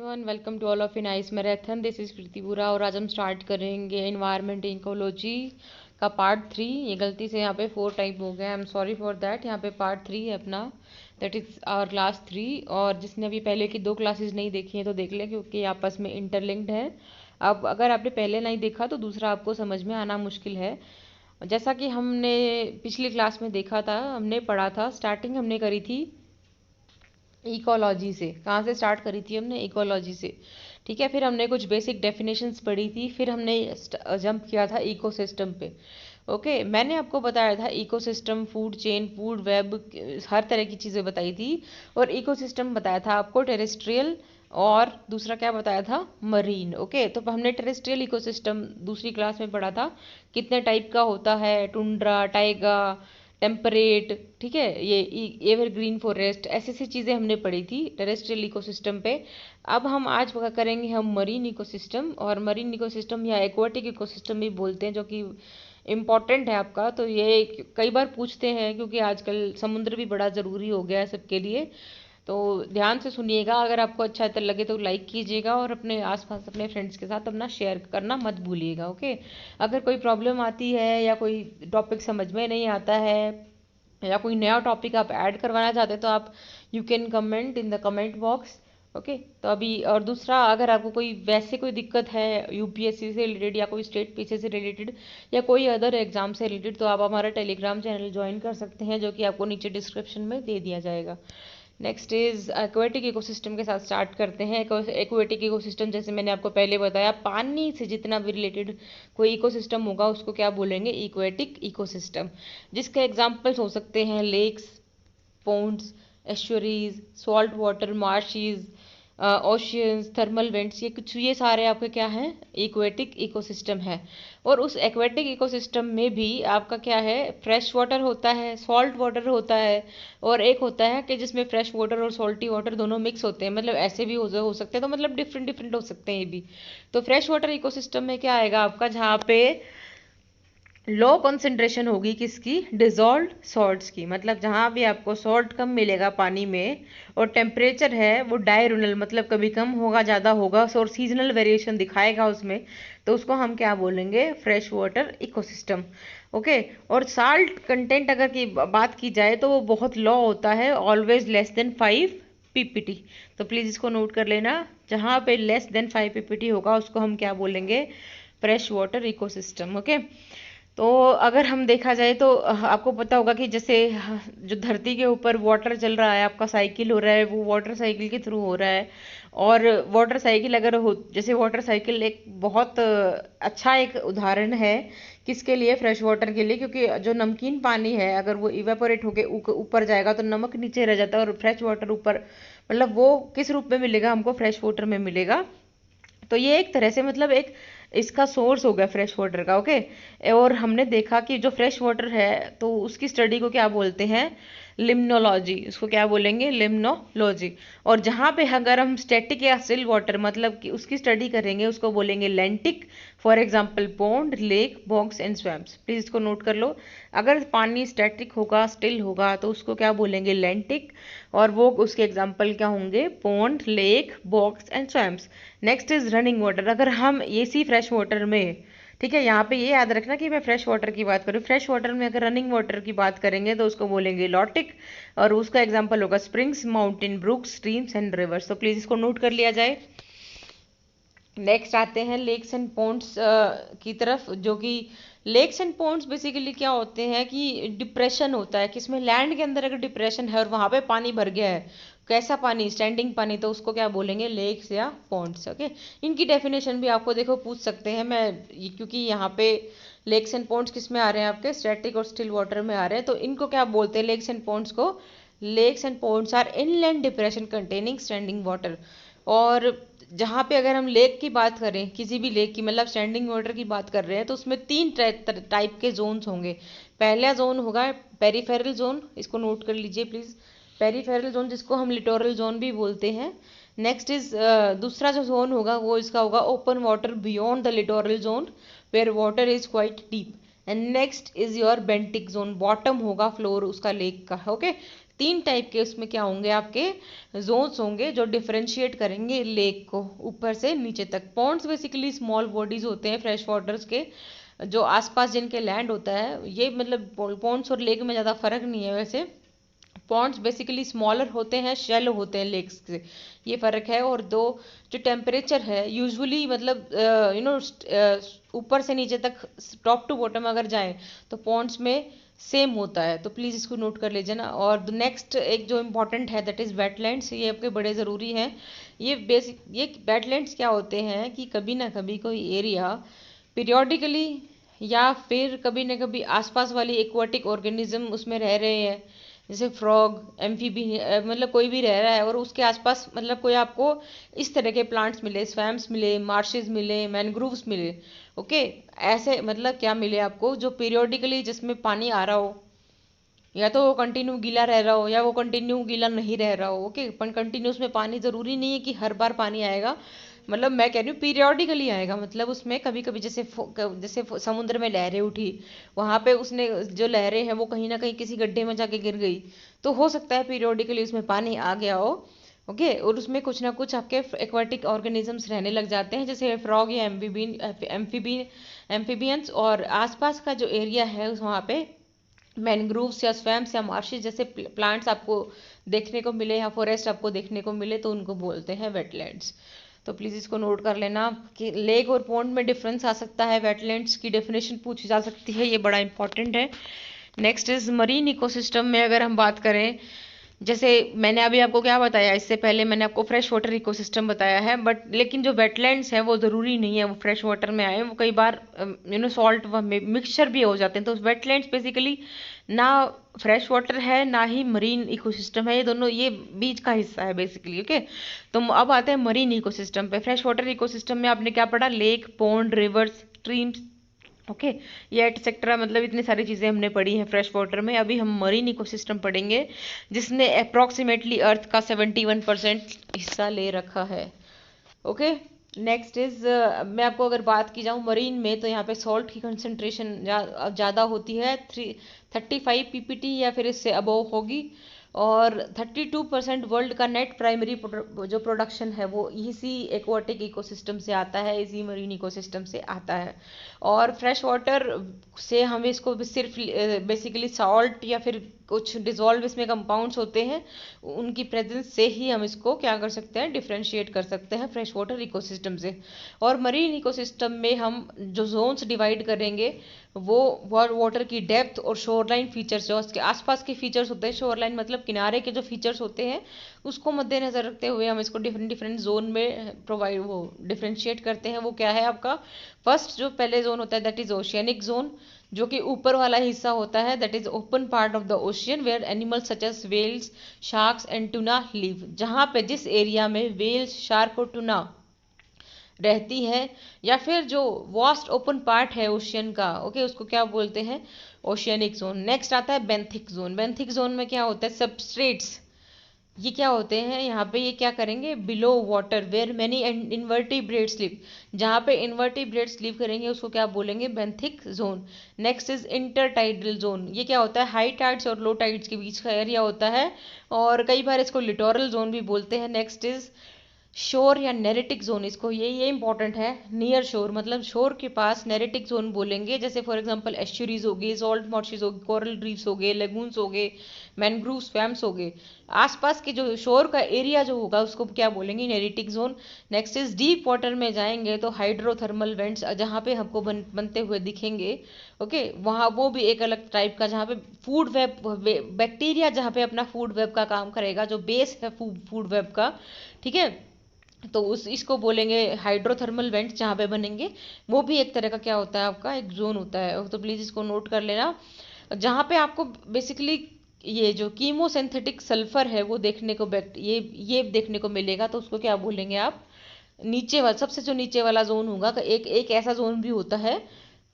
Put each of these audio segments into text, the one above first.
Everyone, welcome to all of in ice marathon. This is Preeti Bura और आज हम start करेंगे एनवायरनमेंट इकोलॉजी का पार्ट 3। ये गलती से यहाँ पे 4 टाइप हो गया, I am sorry for that. यहाँ पे पार्ट 3 है अपना, दैट इज आवर क्लास 3। और जिसने अभी पहले की 2 क्लासेस नहीं देखी हैं तो देख लें, क्योंकि ये आपस में इंटरलिंक्ड है। अब अगर आपने पहले नहीं देखा तो दूसरा आपको समझ में आना मुश्किल है। जैसा कि हमने पिछली क्लास में देखा था, हमने पढ़ा था, स्टार्टिंग हमने करी थी इकोलॉजी से। कहाँ से स्टार्ट करी थी हमने? इकोलॉजी से, ठीक है। फिर हमने कुछ बेसिक डेफिनेशंस पढ़ी थी, फिर हमने जंप किया था इकोसिस्टम पे। ओके, मैंने आपको बताया था ecosystem, food chain, food web, हर तरह की चीज़ें बताई थी। और इकोसिस्टम बताया था आपको टेरेस्ट्रियल, और दूसरा क्या बताया था? मरीन। ओके, तो हमने टेरेस्ट्रियल इकोसिस्टम दूसरी क्लास में पढ़ा था, कितने टाइप का होता है, टुंड्रा, टाइगा, टेम्परेट, ठीक है, ये एवरग्रीन फॉरेस्ट, ऐसी ऐसी चीज़ें हमने पढ़ी थी टेरेस्ट्रियल इकोसिस्टम पे। अब हम आज करेंगे हम मरीन इकोसिस्टम, और मरीन इकोसिस्टम या एक्वाटिक इकोसिस्टम भी बोलते हैं, जो कि इम्पॉर्टेंट है आपका। तो ये कई बार पूछते हैं, क्योंकि आजकल समुद्र भी बड़ा ज़रूरी हो गया है सबके लिए। तो ध्यान से सुनिएगा, अगर आपको अच्छा लगे तो लाइक कीजिएगा, और अपने आसपास अपने फ्रेंड्स के साथ अपना शेयर करना मत भूलिएगा। ओके, अगर कोई प्रॉब्लम आती है या कोई टॉपिक समझ में नहीं आता है या कोई नया टॉपिक आप ऐड करवाना चाहते हैं तो आप you can comment in the comment box. Okay, तो अभी और दूसरा, अगर आपको कोई वैसे कोई दिक्कत है यूपीएससी से रिलेटेड या कोई स्टेट पीसी से रिलेटेड या कोई अदर एग्जाम से रिलेटेड, तो आप हमारा टेलीग्राम चैनल ज्वाइन कर सकते हैं, जो कि आपको नीचे डिस्क्रिप्शन में दे दिया जाएगा। नेक्स्ट इज एक्वेटिक इकोसिस्टम के साथ स्टार्ट करते हैं। एक्वेटिक इकोसिस्टम, जैसे मैंने आपको पहले बताया, पानी से जितना भी रिलेटेड कोई इकोसिस्टम होगा उसको क्या बोलेंगे? Aquatic ecosystem. जिसके एग्जांपल्स हो सकते हैं lakes, ponds, estuaries, salt water marshes, oceans, thermal vents, ये सारे आपके क्या हैं? इक्वेटिक इकोसिस्टम है। और उस एक्वेटिक इकोसिस्टम में भी आपका क्या है? फ्रेश वाटर होता है, सॉल्ट वाटर होता है, और एक होता है कि जिसमें फ्रेश वाटर और सॉल्टी वाटर दोनों मिक्स होते हैं, मतलब ऐसे भी हो सकते हैं, तो मतलब डिफरेंट डिफरेंट हो सकते हैं ये भी। तो फ्रेश वाटर इकोसिस्टम में क्या आएगा आपका? जहाँ पे लो कंसंट्रेशन होगी किसकी? डिजॉल्व्ड सॉल्ट्स की, मतलब जहाँ भी आपको सॉल्ट कम मिलेगा पानी में, और टेम्परेचर है वो डायरूनल, मतलब कभी कम होगा ज़्यादा होगा, और सीजनल वेरिएशन दिखाएगा उसमें, तो उसको हम क्या बोलेंगे? Fresh water ecosystem. ओके, और साल्ट कंटेंट अगर की बात की जाए तो वो बहुत लो होता है, ऑलवेज लेस देन 5 पीपीटी। तो प्लीज़ इसको नोट कर लेना, जहाँ पे लेस देन 5 पीपीटी होगा उसको हम क्या बोलेंगे? Fresh water ecosystem. ओके, तो अगर हम देखा जाए तो आपको पता होगा कि जैसे जो धरती के ऊपर वाटर चल रहा है, आपका साइकिल हो रहा है, वो वाटर साइकिल के थ्रू हो रहा है। और वाटर साइकिल अगर हो, जैसे वाटर साइकिल एक बहुत अच्छा एक उदाहरण है किसके लिए? फ्रेश वाटर के लिए, क्योंकि जो नमकीन पानी है अगर वो इवेपोरेट होके ऊपर जाएगा तो नमक नीचे रह जाता है, और फ्रेश वाटर ऊपर, मतलब वो किस रूप में मिलेगा हमको? फ्रेश वाटर में मिलेगा। तो ये एक तरह से मतलब एक इसका सोर्स हो गया फ्रेश वाटर का। ओके, और हमने देखा कि जो फ्रेश वाटर है तो उसकी स्टडी को क्या बोलते हैं? लिम्नोलॉजी। उसको क्या बोलेंगे? लिम्नोलॉजी। और जहाँ पे अगर हम स्टैटिक या स्टिल वाटर मतलब कि उसकी स्टडी करेंगे उसको बोलेंगे लेंटिक। For example pond, lake, box and swamps. Please इसको नोट कर लो, अगर पानी स्टैटिक होगा, स्टिल होगा, तो उसको क्या बोलेंगे? लेंटिक। और वो उसके एग्जाम्पल क्या होंगे? Pond, lake, box and swamps. Next is running water. अगर हम इसी फ्रेश वाटर में, ठीक है, यहाँ पे ये याद रखना कि मैं फ्रेश वाटर की बात करूँ, फ्रेश वाटर में अगर रनिंग वाटर की बात करेंगे तो उसको बोलेंगे लॉटिक, और उसका एग्जाम्पल होगा springs, mountain, brooks, streams and reverse. तो प्लीज इसको नोट कर लिया जाए। नेक्स्ट आते हैं लेक्स एंड पॉन्ड्स की तरफ, जो कि लेक्स एंड पॉन्ड्स बेसिकली क्या होते हैं कि डिप्रेशन होता है, किसमें? लैंड के अंदर अगर डिप्रेशन है और वहां पे पानी भर गया है, कैसा पानी? स्टैंडिंग पानी, तो उसको क्या बोलेंगे? लेक्स या पॉन्ड्स। ओके, इनकी डेफिनेशन भी आपको देखो पूछ सकते हैं मैं, क्योंकि यहाँ पे लेक्स एंड पॉन्ड्स किस में आ रहे हैं? आपके स्टैटिक और स्टिल वाटर में आ रहे हैं। तो इनको क्या बोलते हैं लेक्स एंड पॉन्ड्स को? Lakes and ponds are inland depression containing standing water. और जहाँ पे अगर हम लेक की बात करें, किसी भी लेक की, मतलब स्टैंडिंग वाटर की बात कर रहे हैं, तो उसमें 3 टाइप के जोन्स होंगे। पहला जोन होगा पेरीफेरल जोन, इसको नोट कर लीजिए प्लीज। पेरीफेरल जोन, जिसको हम लिटोरल जोन भी बोलते हैं। नेक्स्ट इज दूसरा जो जोन होगा वो इसका होगा open water beyond the littoral zone, where water is quite deep. And next is your benthic zone, bottom होगा फ्लोर उसका लेक का। ओके, 3 टाइप के उसमें क्या होंगे आपके जोन्स होंगे जो डिफरेंशिएट करेंगे लेक को ऊपर से नीचे तक। पॉन्ड्स बेसिकली स्मॉल बॉडीज होते हैं फ्रेश वाटर्स के, जो आसपास जिनके लैंड होता है। ये मतलब पॉन्ड्स और लेक में ज़्यादा फर्क नहीं है वैसे। पॉन्ड्स बेसिकली स्मॉलर होते हैं, शैलो होते हैं लेक्स से, ये फ़र्क है। और दो, जो टेम्परेचर है यूजुअली मतलब ऊपर से नीचे तक टॉप टू बॉटम अगर जाए तो पॉन्ड्स में सेम होता है, तो प्लीज़ इसको नोट कर लीजिए ना। और नेक्स्ट एक जो इम्पॉर्टेंट है दैट इज़ वेटलैंड्स, ये आपके बड़े ज़रूरी हैं। ये वेटलैंड्स क्या होते हैं कि कभी ना कभी कोई एरिया पीरियोडिकली या फिर कभी ना कभी आसपास वाली एक्वाटिक ऑर्गेनिज्म उसमें रह रहे हैं, जैसे फ्रॉग, एम्फीबी, मतलब कोई भी रह रहा है और उसके आसपास मतलब कोई आपको इस तरह के प्लांट्स मिले, स्वैम्स मिले, मार्शेज मिले, मैनग्रूव्स मिले। ओके, ऐसे मतलब क्या मिले आपको, जो पीरियोडिकली जिसमें पानी आ रहा हो, या तो वो कंटिन्यू गीला रह रहा हो या वो कंटिन्यू गीला नहीं रह रहा हो। ओके, पर कंटिन्यू उसमें पानी ज़रूरी नहीं है कि हर बार पानी आएगा, मतलब मैं कह रही हूँ पीरियोडिकली आएगा। मतलब उसमें कभी कभी जैसे समुद्र में लहरें उठी, वहां पे उसने जो लहरें हैं वो कहीं ना कहीं किसी गड्ढे में जाके गिर गई, तो हो सकता है पीरियोडिकली उसमें पानी आ गया हो। ओके, और उसमें कुछ ना कुछ आपके एक्वाटिक ऑर्गेनिजम्स रहने लग जाते हैं, जैसे फ्रॉग या एम्फीबियंस। और आसपास का जो एरिया है उस वहाँ पे मैनग्रोव्स या स्वैम्स या मार्शेस जैसे प्लांट्स आपको देखने को मिले या फॉरेस्ट आपको देखने को मिले, तो उनको बोलते हैं वेटलैंड्स। तो प्लीज़ इसको नोट कर लेना कि लेक और पॉन्ड में डिफरेंस आ सकता है, वेटलैंड्स की डेफिनेशन पूछी जा सकती है, ये बड़ा इंपॉर्टेंट है। नेक्स्ट इज मरीन इकोसिस्टम में अगर हम बात करें, जैसे मैंने अभी आपको क्या बताया, इससे पहले मैंने आपको फ्रेश वाटर इकोसिस्टम बताया है, बट लेकिन जो वेटलैंड्स हैं वो ज़रूरी नहीं है वो फ्रेश वाटर में आए, वो कई बार सॉल्ट मिक्सचर भी हो जाते हैं। तो वेटलैंड्स बेसिकली ना फ्रेश वाटर है ना ही मरीन इकोसिस्टम है, ये दोनों ये बीच का हिस्सा है बेसिकली। ओके, तो अब आते हैं मरीन इकोसिस्टम पे। फ्रेश वाटर इकोसिस्टम में आपने क्या पढ़ा, lake, pond, reverse, streams. Okay, ये एटसेट्रा, मतलब इतनी सारी चीज़ें हमने पढ़ी हैं फ्रेश वाटर में। अभी हम मरीन इकोसिस्टम पढ़ेंगे जिसने अप्रॉक्सीमेटली अर्थ का 71% हिस्सा ले रखा है। ओके, नेक्स्ट इज मैं आपको अगर बात की जाऊँ मरीन में, तो यहाँ पे सॉल्ट की कंसनट्रेशन ज़्यादा होती है, 35 पीपीटी या फिर इससे अबव होगी। और 32% वर्ल्ड का नेट प्राइमरी जो प्रोडक्शन है वो इसी एक्वाटिक इकोसिस्टम से आता है, इसी मरीन इकोसिस्टम से आता है। और फ्रेश वाटर से हम इसको सिर्फ बेसिकली सॉल्ट या फिर कुछ डिजॉल्व इसमें कंपाउंड्स होते हैं, उनकी प्रेजेंस से ही हम इसको क्या कर सकते हैं, डिफ्रेंशिएट कर सकते हैं फ्रेश वाटर इकोसिस्टम से। और मरीन इकोसिस्टम में हम जो जोन्स डिवाइड करेंगे वो वाटर की डेप्थ और शोरलाइन फीचर्स, जो उसके आसपास के फीचर्स होते हैं, शोरलाइन मतलब किनारे के जो फीचर्स होते हैं, उसको मद्देनजर रखते हुए हम इसको डिफरेंट डिफरेंट जोन में प्रोवाइड वो डिफ्रेंशिएट करते हैं। वो क्या है आपका, फर्स्ट जो पहले जोन होता है दैट इज ओशियनिक जोन, जो कि ऊपर वाला हिस्सा होता है, that is open part of the ocean where animals such as whales, sharks and tuna live. जहाँ पे जिस एरिया में वेल्स, शार्क और टूना रहती है, या फिर जो वास्ट ओपन पार्ट है ओशियन का, ओके, उसको क्या बोलते हैं, ओशियनिक जोन। नेक्स्ट आता है बेंथिक जोन। बेंथिक जोन में क्या होता है, सबस्ट्रेट्स, ये क्या होते हैं यहाँ पे, ये क्या करेंगे, below water where many invertebrates live, जहाँ पे इन्वर्टिब्रेट्स लिव करेंगे उसको क्या बोलेंगे, benthic zone. Next is intertidal zone, ये क्या होता है, हाई टाइड्स और लो टाइड्स के बीच का एरिया होता है, और कई बार इसको लिटोरल जोन भी बोलते हैं। नेक्स्ट इज शोर या नेरेटिक जोन, इसको ये इंपॉर्टेंट है, नियर शोर मतलब शोर के पास नेरेटिक जोन बोलेंगे, जैसे फॉर एग्जांपल एस्चुरीज हो गई, सॉल्ट मार्शेस हो गए, कोरल रीफ्स हो गए, लेगून्स हो गए, मैनग्रूव स्वैम्स हो गए, आसपास के जो शोर का एरिया जो होगा उसको क्या बोलेंगे, neritic zone. Next is deep water में जाएंगे तो हाइड्रोथर्मल वेंट्स, जहाँ पे हमको बनते हुए दिखेंगे, ओके, वहाँ वो भी एक अलग टाइप का, जहाँ पे फूड वेब, बैक्टीरिया जहाँ पे अपना फूड वेब का काम करेगा, जो बेस है फूड वेब का, ठीक है, तो उस इसको बोलेंगे हाइड्रोथर्मल वेंट्स, जहाँ पे बनेंगे वो भी एक तरह का क्या होता है आपका, एक जोन होता है। तो प्लीज़ इसको नोट कर लेना, जहाँ पे आपको बेसिकली ये जो कीमोसिंथेटिक सल्फर है वो देखने को ये देखने को मिलेगा, तो उसको क्या बोलेंगे आप, नीचे वाला, सबसे जो नीचे वाला जोन होगा, एक एक ऐसा जोन भी होता है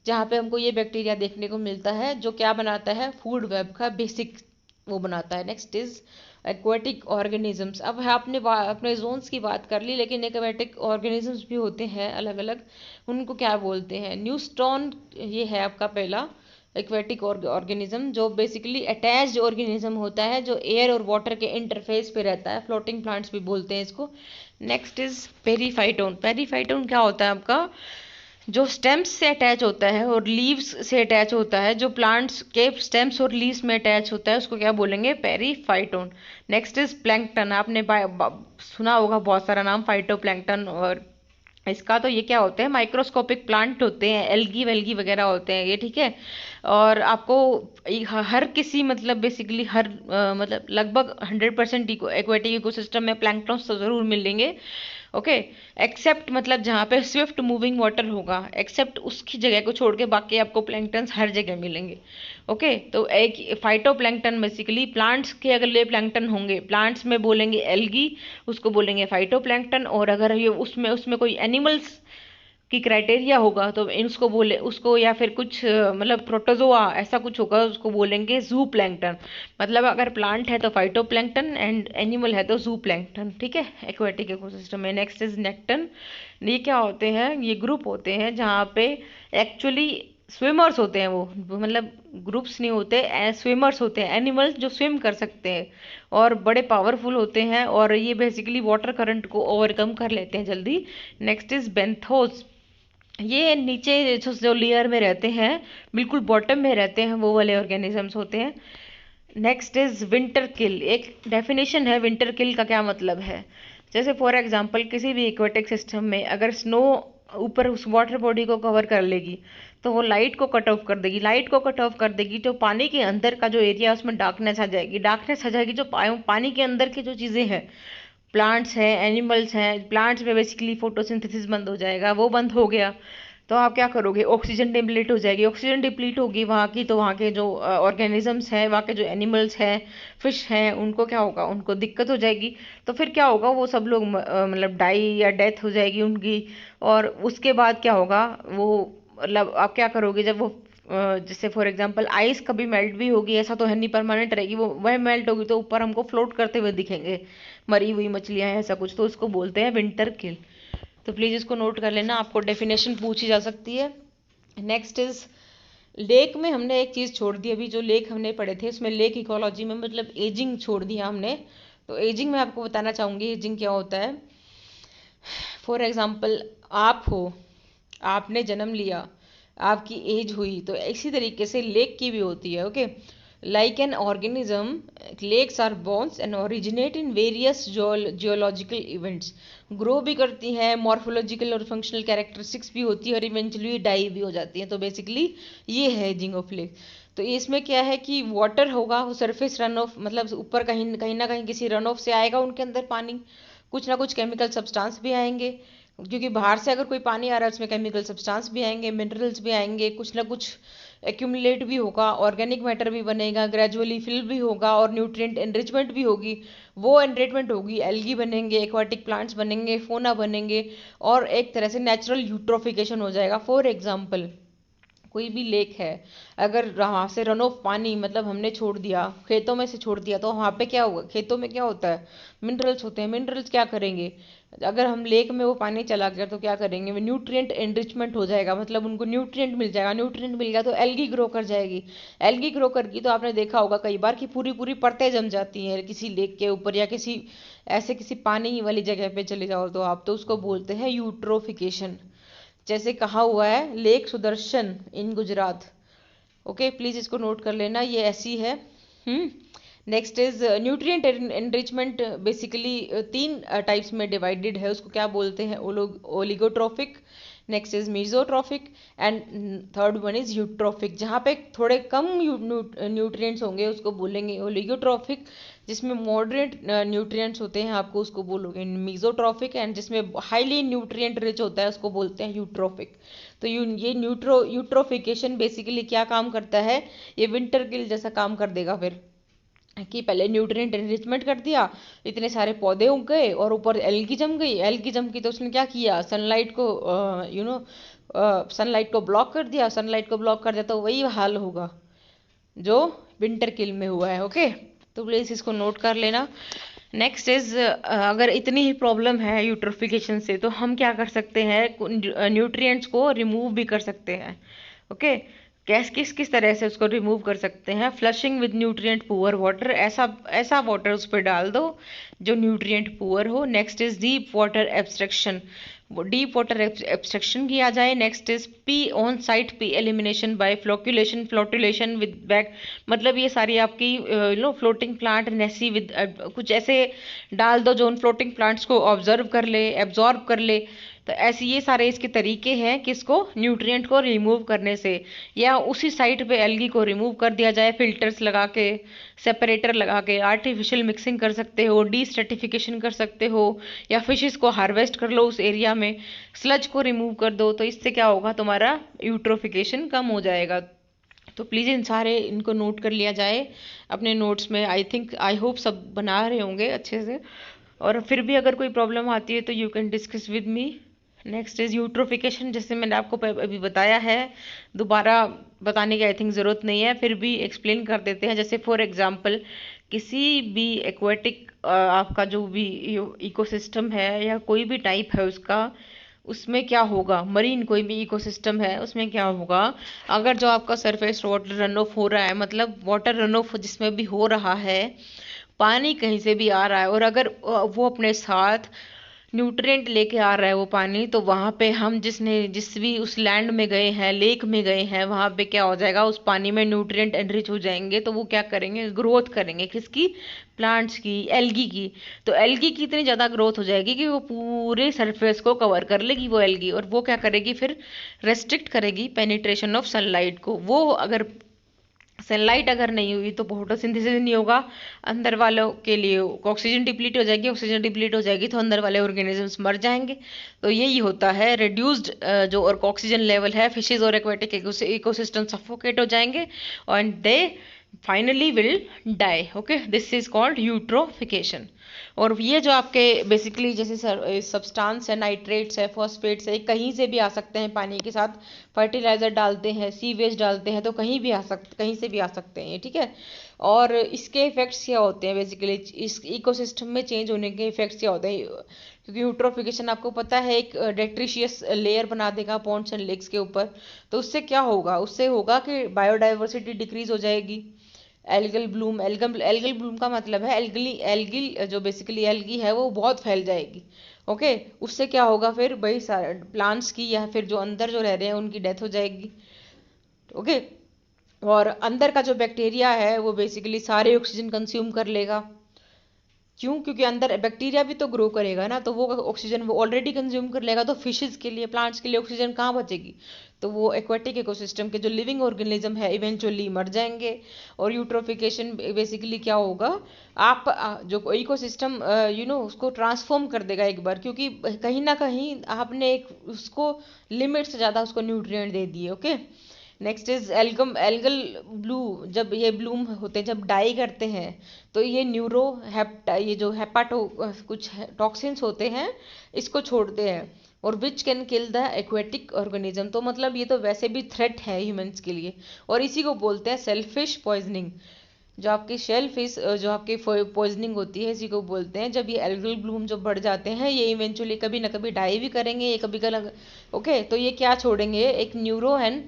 जहाँ पे हमको ये बैक्टीरिया देखने को मिलता है, जो क्या बनाता है, फूड वेब का बेसिक वो बनाता है। Next is aquatic organisms. अब आपने अपने जोन्स की बात कर ली, लेकिन एक्वेटिक ऑर्गेनिजम्स भी होते हैं अलग अलग, उनको क्या बोलते हैं, न्यूस्टॉन, ये है आपका पहला, एक्वेटिक ऑर्गेनिज्म जो बेसिकली अटैच्ड ऑर्गेनिज्म होता है, जो एयर और वाटर के इंटरफेस पे रहता है, फ्लोटिंग प्लांट्स भी बोलते हैं इसको। Next is पेरीफाइटोन। पेरीफाइटोन क्या होता है आपका, जो स्टेम्स से अटैच होता है और लीव्स से अटैच होता है, जो प्लांट्स के स्टेम्स और लीव्स में अटैच होता है, उसको क्या बोलेंगे, पेरीफाइटोन। Next is plankton. आपने सुना होगा बहुत सारा नाम फाइटोप्लैंकटन, और इसका तो ये क्या होते हैं, माइक्रोस्कोपिक प्लांट होते हैं, एल्गी वेल्गी वगैरह होते हैं ये, ठीक है। और आपको हर किसी मतलब बेसिकली हर मतलब लगभग 100% एक्वेटिक इकोसिस्टम में प्लैंक्टन्स तो जरूर मिलेंगे, ओके। एक्सेप्ट मतलब जहाँ पे स्विफ्ट मूविंग वाटर होगा, एक्सेप्ट उसकी जगह को छोड़ के बाकी आपको प्लैंक्टन्स हर जगह मिलेंगे, ओके। तो एक फाइटोप्लैंक्टन बेसिकली प्लांट्स के अगर ये प्लैंक्टन होंगे, प्लांट्स में बोलेंगे एल्गी, उसको बोलेंगे फाइटोप्लैंक्टन। और अगर ये उसमें उसमें कोई एनिमल्स की क्राइटेरिया होगा तो उसको बोले उसको, या फिर कुछ मतलब प्रोटोजोआ ऐसा कुछ होगा, उसको बोलेंगे जू प्लैंक्टन। मतलब अगर प्लांट है तो फाइटोप्लैंक्टन एंड एनिमल है तो जू प्लैंक्टन, ठीक है, एक्वेटिक इकोसिस्टम में। Next is nekton. ये क्या होते हैं, ये ग्रुप होते हैं जहाँ पे एक्चुअली स्विमर्स होते हैं, वो मतलब ग्रुप्स नहीं होते, स्विमर्स होते हैं, एनिमल्स जो स्विम कर सकते हैं और बड़े पावरफुल होते हैं, और ये बेसिकली वाटर करंट को ओवरकम कर लेते हैं जल्दी। Next is benthos. ये नीचे जो लेयर में रहते हैं, बिल्कुल बॉटम में रहते हैं, वो वाले ऑर्गेनिजम्स होते हैं। नेक्स्ट इज विंटर किल। एक डेफिनेशन है विंटर किल का क्या मतलब है। जैसे फॉर एग्जांपल किसी भी एक्वेटिक सिस्टम में अगर स्नो ऊपर उस वाटर बॉडी को कवर कर लेगी तो वो लाइट को कट ऑफ कर देगी, लाइट को कट ऑफ कर देगी तो पानी के अंदर का जो एरिया है उसमें डार्कनेस आ जाएगी, डार्कनेस आ जाएगी, जो पानी के अंदर की जो चीज़ें हैं, प्लांट्स हैं, एनिमल्स हैं, प्लांट्स में बेसिकली फोटोसिंथेसिस बंद हो जाएगा, वो बंद हो गया तो आप क्या करोगे, ऑक्सीजन डिप्लीट हो जाएगी, ऑक्सीजन डिप्लीट होगी वहाँ की, तो वहाँ के जो ऑर्गेनिजम्स हैं, वहाँ के जो एनिमल्स हैं, फिश हैं, उनको क्या होगा, उनको दिक्कत हो जाएगी। तो फिर क्या होगा, वो सब लोग मतलब डाई या डेथ हो जाएगी उनकी। और उसके बाद क्या होगा, वो मतलब आप क्या करोगे जब वो जैसे फॉर एग्जांपल आइस कभी मेल्ट भी होगी, ऐसा तो है नहीं परमानेंट रहेगी, वो वह मेल्ट होगी तो ऊपर हमको फ्लोट करते हुए दिखेंगे मरी हुई मछलियां ऐसा कुछ, तो उसको बोलते हैं विंटर किल। तो प्लीज़ इसको नोट कर लेना, आपको डेफिनेशन पूछी जा सकती है। नेक्स्ट इज लेक में हमने एक चीज़ छोड़ दी, अभी जो लेक हमने पढ़े थे उसमें लेक इकोलॉजी में मतलब एजिंग छोड़ दिया हमने। तो एजिंग में आपको बताना चाहूँगी एजिंग क्या होता है। फॉर एग्जाम्पल आप हो, आपने जन्म लिया, आपकी एज हुई, तो इसी तरीके से लेक की भी होती है, okay. Like an organism lakes are born and originate in various geological events. Grow भी करती हैं, मॉर्फोलॉजिकल और फंक्शनल कैरेक्टरिस्टिक्स भी होती है, और इवेंचुअली डाई भी हो जाती हैं। तो बेसिकली ये है एजिंग ऑफ लेक। तो इसमें क्या है कि वाटर होगा, सरफेस रन ऑफ मतलब ऊपर कहीं कहीं ना कहीं किसी रन ऑफ से आएगा उनके अंदर पानी, कुछ ना कुछ केमिकल सब्सटेंस भी आएंगे, क्योंकि बाहर से अगर कोई पानी आ रहा है उसमें केमिकल सब्सटेंस भी आएंगे, मिनरल्स भी आएंगे, कुछ ना कुछ एक्यूमुलेट भी होगा, ऑर्गेनिक मैटर भी बनेगा, ग्रेजुअली फिल भी होगा, और न्यूट्रिएंट एनरिचमेंट भी होगी। वो एनरिचमेंट होगी, एल्गी बनेंगे, एक्वाटिक प्लांट्स बनेंगे, फोना बनेंगे, और एक तरह से नेचुरल यूट्रोफिकेशन हो जाएगा। फॉर एग्जाम्पल कोई भी लेक है, अगर वहाँ से रन ऑफ पानी मतलब हमने छोड़ दिया, खेतों में से छोड़ दिया, तो वहाँ पे क्या होगा, खेतों में क्या होता है, मिनरल्स होते हैं, मिनरल्स क्या करेंगे, अगर हम लेक में वो पानी चला गया तो क्या करेंगे, न्यूट्रिएंट एनरिचमेंट हो जाएगा, मतलब उनको न्यूट्रिएंट मिल जाएगा, न्यूट्रिएंट मिल गया तो एल्गी ग्रो कर जाएगी। एल्गी ग्रो करगी तो आपने देखा होगा कई बार कि पूरी पूरी परतें जम जाती हैं किसी लेक के ऊपर, या किसी ऐसे किसी पानी वाली जगह पे चले जाओ तो आप, तो उसको बोलते हैं यूट्रोफिकेशन। जैसे कहा हुआ है lake Sudarshan in Gujarat, okay, please इसको नोट कर लेना, ये ऐसी है। Next is nutrient enrichment basically 3 types में डिवाइडेड है, उसको क्या बोलते हैं, oligotrophic, next is mesotrophic, and third one is eutrophic. जहाँ पे थोड़े कम न्यूट्रिएंट्स होंगे उसको बोलेंगे ओलिगोट्रॉफिक, जिसमें मॉडरेट न्यूट्रिएंट्स होते हैं आपको उसको बोलोगे मीजोट्रॉफिक, एंड जिसमें हाईली न्यूट्रिएंट रिच होता है उसको बोलते हैं यूट्रॉफिक। तो ये यूट्रोफिकेशन बेसिकली क्या काम करता है, ये विंटर किल जैसा काम कर देगा फिर, कि पहले न्यूट्रिएंट एनरिचमेंट कर दिया, इतने सारे पौधे उग गए, और ऊपर एल्गी जम गई, एल्गी जम गई तो उसने क्या किया, सनलाइट को सनलाइट को ब्लॉक कर दिया, सनलाइट को ब्लॉक कर दिया तो वही हाल होगा जो विंटर किल में हुआ है, ओके। तो प्लीज़ इसको नोट कर लेना। नेक्स्ट इज अगर इतनी ही प्रॉब्लम है यूट्रोफिकेशन से तो हम क्या कर सकते हैं, न्यूट्रिएंट्स को रिमूव भी कर सकते हैं, ओके। किस किस तरह से उसको रिमूव कर सकते हैं। Flushing with nutrient poor water, ऐसा ऐसा वाटर उस पर डाल दो जो न्यूट्रिएंट पुअर हो। Next is deep water abstraction, deep water abstraction किया जाए। Next is P on site P elimination by flocculation flotation with bag, मतलब ये सारी आपकी फ्लोटिंग प्लांट नेसी विद कुछ ऐसे डाल दो जो उन फ्लोटिंग प्लांट्स को ऑब्जर्व कर ले, एब्जॉर्ब कर ले। तो ऐसे ये सारे इसके तरीके हैं किसको, न्यूट्रिएंट को रिमूव करने से। या उसी साइट पे एल्गी को रिमूव कर दिया जाए फिल्टर्स लगा के, सेपरेटर लगा के, आर्टिफिशियल मिक्सिंग कर सकते हो, डीस्ट्रेटिफिकेशन कर सकते हो, या फिशेस को हार्वेस्ट कर लो उस एरिया में, स्लज को रिमूव कर दो। तो इससे क्या होगा, तुम्हारा यूट्रोफिकेशन कम हो जाएगा। तो प्लीज़ इन सारे इनको नोट कर लिया जाए अपने नोट्स में। आई होप सब बना रहे होंगे अच्छे से। और फिर भी अगर कोई प्रॉब्लम आती है तो you can discuss with me. Next is eutrophication, जैसे मैंने आपको अभी बताया है, दोबारा बताने की आई थिंक ज़रूरत नहीं है, फिर भी एक्सप्लेन कर देते हैं। जैसे फॉर एग्जांपल किसी भी एक्वेटिक आपका जो भी इकोसिस्टम है या कोई भी टाइप है उसका, उसमें क्या होगा, मरीन कोई भी इकोसिस्टम है उसमें क्या होगा, अगर जो आपका सरफेस वाटर रन ऑफ हो रहा है, मतलब वाटर रन ऑफ जिसमें भी हो रहा है, पानी कहीं से भी आ रहा है, और अगर वो अपने साथ न्यूट्रिएंट लेके आ रहा है वो पानी, तो वहाँ पे हम जिस भी उस लैंड में गए हैं, लेक में गए हैं, वहाँ पे क्या हो जाएगा, उस पानी में न्यूट्रिएंट एनरिच हो जाएंगे। तो वो क्या करेंगे, ग्रोथ करेंगे, किसकी, प्लांट्स की, एल्गी की। तो एल्गी की इतनी ज़्यादा ग्रोथ हो जाएगी कि वो पूरे सरफेस को कवर कर लेगी वो एल्गी, और वो क्या करेगी फिर, रेस्ट्रिक्ट करेगी पेनिट्रेशन ऑफ सनलाइट को। वो अगर सनलाइट अगर नहीं हुई तो फोटोसिंथेसिस नहीं होगा, अंदर वालों के लिए ऑक्सीजन डिप्लीट हो जाएगी, ऑक्सीजन डिप्लीट हो जाएगी तो अंदर वाले ऑर्गेनिजम्स मर जाएंगे। तो यही होता है, रिड्यूस्ड जो और ऑक्सीजन लेवल है, फिशेज और एक्वेटिक इकोसिस्टम सफोकेट हो जाएंगे and they finally will die. Okay, this is called eutrophication. और ये जो आपके बेसिकली जैसे सब्सटेंस है, नाइट्रेट्स है, फॉस्फेट्स है, कहीं से भी आ सकते हैं पानी के साथ, फर्टिलाइजर डालते हैं, सीवेज डालते हैं, तो कहीं से भी आ सकते हैं, ठीक है। और इसके इफेक्ट्स क्या होते हैं, बेसिकली इस इकोसिस्टम में चेंज होने के इफेक्ट्स क्या होते हैं, क्योंकि यूट्रोफिकेशन आपको पता है एक डेट्रिशियस लेयर बना देगा पॉन्ड्स एंड लेक्स के ऊपर। तो उससे क्या होगा, उससे होगा कि बायोडाइवर्सिटी डिक्रीज हो जाएगी। एल्गल ब्लूम का मतलब है एल्गी जो बेसिकली एल्गी है वो बहुत फैल जाएगी। ओके, उससे क्या होगा फिर भाई, प्लांट्स की या फिर जो अंदर जो रह रहे हैं उनकी डेथ हो जाएगी। ओके, और अंदर का जो बैक्टीरिया है वो बेसिकली सारे ऑक्सीजन कंज्यूम कर लेगा। क्यों, क्योंकि अंदर बैक्टीरिया भी तो ग्रो करेगा ना, तो वो ऑक्सीजन वो ऑलरेडी कंज्यूम कर लेगा, तो फिशेज के लिए, प्लांट्स के लिए ऑक्सीजन कहाँ बचेगी। तो वो एक्वेटिक इकोसिस्टम के जो लिविंग ऑर्गेनिज्म है इवेंचुअली मर जाएंगे। और यूट्रोफिकेशन बेसिकली क्या होगा, आप जो इकोसिस्टम उसको ट्रांसफॉर्म कर देगा एक बार, क्योंकि कहीं ना कहीं आपने एक उसको लिमिट से ज़्यादा उसको न्यूट्रिएंट दे दिए। Okay, next is algal blue, जब ये ब्लूम होते हैं, जब डाई करते हैं, तो ये ये जो हेपाटो कुछ टॉक्सिन्स होते हैं इसको छोड़ते हैं, और which can kill the aquatic organism. तो मतलब ये तो वैसे भी थ्रेट है ह्यूमंस के लिए, और इसी को बोलते हैं सेल्फिश पॉइजनिंग। जो आपकी शेलफिश जो आपकी पॉइजनिंग होती है, इसी को बोलते हैं। जब ये एल्गल ब्लूम जो बढ़ जाते हैं, ये इवेंचुअली कभी ना कभी डाई भी करेंगे, ये कभी कभी। ओके, तो ये क्या छोड़ेंगे, एक न्यूरो एंड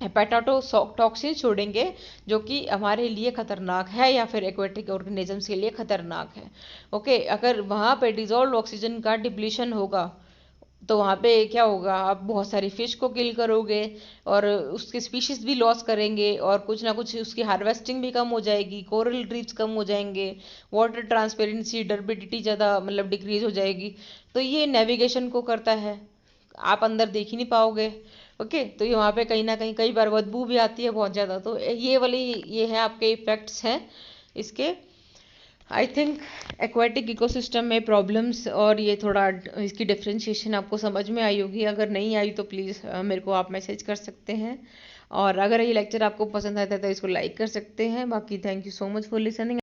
हेपेटाटोटॉक्सिन छोड़ेंगे, जो कि हमारे लिए खतरनाक है या फिर एक्वेटिक ऑर्गेनिजम्स के लिए खतरनाक है। ओके, अगर वहाँ पे डिजॉल्व ऑक्सीजन का डिप्लीशन होगा तो वहाँ पे क्या होगा, आप बहुत सारी फिश को किल करोगे और उसके स्पीशीज भी लॉस करेंगे, और कुछ ना कुछ उसकी हार्वेस्टिंग भी कम हो जाएगी, कोरल रीफ्स कम हो जाएंगे, वाटर ट्रांसपेरेंसी टर्बिडिटी ज़्यादा मतलब डिक्रीज हो जाएगी। तो ये नेविगेशन को करता है, आप अंदर देख ही नहीं पाओगे। ओके, तो ये वहाँ पे कहीं ना कहीं कई बार बदबू भी आती है बहुत ज़्यादा। तो ये है आपके इफेक्ट्स हैं इसके। आई थिंक एक्वेटिक इकोसिस्टम में प्रॉब्लम्स और ये थोड़ा इसकी डिफ्रेंशिएशन आपको समझ में आई होगी। अगर नहीं आई तो प्लीज़ मेरे को आप मैसेज कर सकते हैं, और अगर ये लेक्चर आपको पसंद आता है तो इसको लाइक कर सकते हैं। बाकी thank you so much for listening.